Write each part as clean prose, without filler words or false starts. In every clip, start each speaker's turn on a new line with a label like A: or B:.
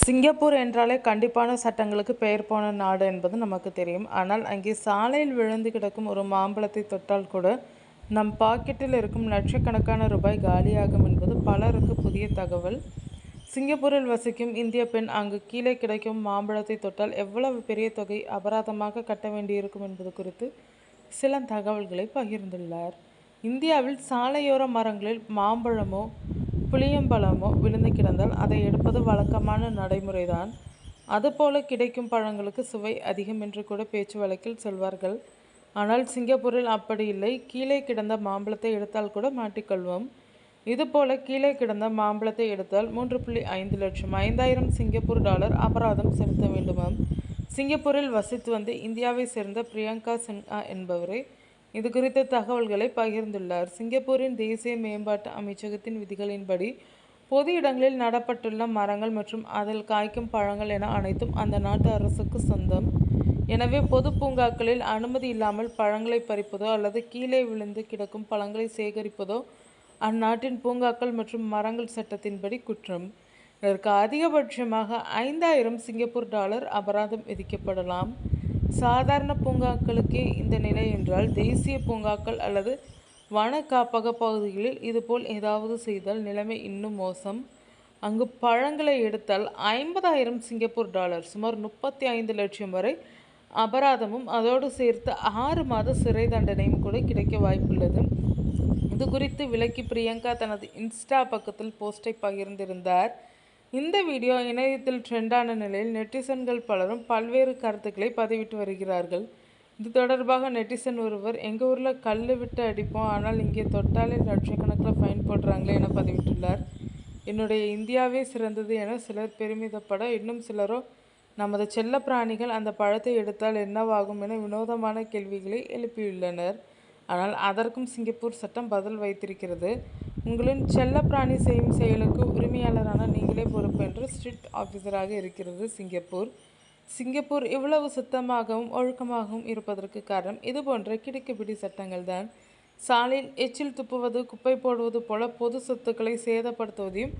A: Singapore என்றாலே கண்டிப்பான சட்டங்களுக்கு பெயர் போன நாடு என்பது நமக்கு தெரியும். ஆனால் அங்கே சாலையில் விழுந்து கிடக்கும் ஒரு மாம்பழத்தை தொட்டால் கூட நம் பாக்கெட்டில் இருக்கும் லட்சக்கணக்கான ரூபாய் காலியாகும் என்பது பலருக்கு புதிய தகவல். சிங்கப்பூரில் வசிக்கும் இந்திய பெண் அங்கு கீழே கிடைக்கும் மாம்பழத்தை தொட்டால் எவ்வளவு பெரிய தொகை அபராதமாக கட்ட வேண்டியிருக்கும் என்பது குறித்து சில தகவல்களை பகிர்ந்துள்ளார். இந்தியாவில் சாலையோர மரங்களில் மாம்பழமோ புளியம்பழமோ விழுந்து கிடந்தால் அதை எடுப்பது வழக்கமான நடைமுறைதான். அதுபோல கிடைக்கும் பழங்களுக்கு சுவை அதிகம் என்று கூட பேச்சு வழக்கில் சொல்வார்கள். ஆனால் சிங்கப்பூரில் அப்படி இல்லை. கீழே கிடந்த மாம்பழத்தை எடுத்தால் கூட மாட்டிக்கொள்வோம். இதுபோல கீழே கிடந்த மாம்பழத்தை எடுத்தால் 3.5 லட்சம் $5,000 சிங்கப்பூர் டாலர் அபராதம் செலுத்த வேண்டுமாம். சிங்கப்பூரில் வசித்து வந்து இந்தியாவை சேர்ந்த பிரியங்கா சின்ஹா என்பவரே இது குறித்த தகவல்களை பகிர்ந்துள்ளார். சிங்கப்பூரின் தேசிய மேம்பாட்டு அமைச்சகத்தின் விதிகளின்படி பொது இடங்களில் நடப்பட்டுள்ள மரங்கள் மற்றும் அதில் காய்க்கும் பழங்கள் என அனைத்தும் அந்த நாட்டு அரசுக்கு சொந்தம். எனவே பொது பூங்காக்களில் அனுமதி இல்லாமல் பழங்களை பறிப்பதோ அல்லது கீழே விழுந்து கிடக்கும் பழங்களை சேகரிப்பதோ அந்நாட்டின் பூங்காக்கள் மற்றும் மரங்கள் சட்டத்தின்படி குற்றம். இதற்கு அதிகபட்சமாக 5,000 சிங்கப்பூர் டாலர் அபராதம் விதிக்கப்படலாம். சாதாரண பூங்காக்களுக்கே இந்த நிலை என்றால் தேசிய பூங்காக்கள் அல்லது வன காப்பக பகுதிகளில் இதுபோல் ஏதாவது செய்தால் நிலைமை இன்னும் மோசம். அங்கு பழங்களை எடுத்தால் 50,000 சிங்கப்பூர் டாலர் சுமார் 35 லட்சம் வரை அபராதமும் அதோடு சேர்த்து 6 மாத சிறை தண்டனையும் கூட கிடைக்க வாய்ப்புள்ளது. இது குறித்து விளக்கி பிரியங்கா தனது இன்ஸ்டா பக்கத்தில் போஸ்டை பகிர்ந்திருந்தார். இந்த வீடியோ இணையத்தில் ட்ரெண்டான நிலையில் நெட்டிசன்கள் பலரும் பல்வேறு கருத்துக்களை பதிவிட்டு வருகிறார்கள். இது தொடர்பாக நெட்டிசன் ஒருவர் எங்கள் ஊரில் கல் விட்டு அடிப்போம், ஆனால் இங்கே தொட்டாலே லட்சக்கணக்கில் ஃபைன் போடுறாங்களே என பதிவிட்டுள்ளார். என்னுடைய இந்தியாவே சிறந்தது என சிலர் பெருமிதப்பட, இன்னும் சிலரோ நமது செல்ல பிராணிகள் அந்த பழத்தை எடுத்தால் என்னவாகும் என வினோதமான கேள்விகளை எழுப்பியுள்ளனர். ஆனால் அதற்கும் சிங்கப்பூர் சட்டம் பதில் வைத்திருக்கிறது. உங்களின் செல்ல பிராணி செய்யும் செயலுக்கு உரிமையாளரான நீங்களே பொறுப்பு என்று ஸ்ட்ரிக்ட் ஆஃபீஸராக இருக்கிறது சிங்கப்பூர். சிங்கப்பூர் இவ்வளவு சுத்தமாகவும் ஒழுக்கமாகவும் இருப்பதற்கு காரணம் இதுபோன்ற கிடுக்குப்பிடி சட்டங்கள் தான். சாலையில் எச்சில் துப்புவது, குப்பை போடுவது போல பொது சொத்துக்களை சேதப்படுத்துவதையும்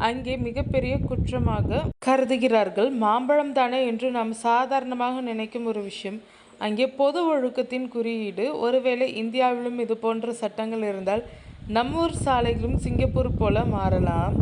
A: அங்கே மிகப்பெரிய குற்றமாக கருதுகிறார்கள். மாம்பழம் தானே என்று நாம் சாதாரணமாக நினைக்கும் ஒரு விஷயம் அங்கே பொது ஒழுக்கத்தின் குறியீடு. ஒருவேளை இந்தியாவிலும் இது போன்ற சட்டங்கள் இருந்தால் நம்மூர் சாலைகளும் சிங்கப்பூர் போல மாறலாம்.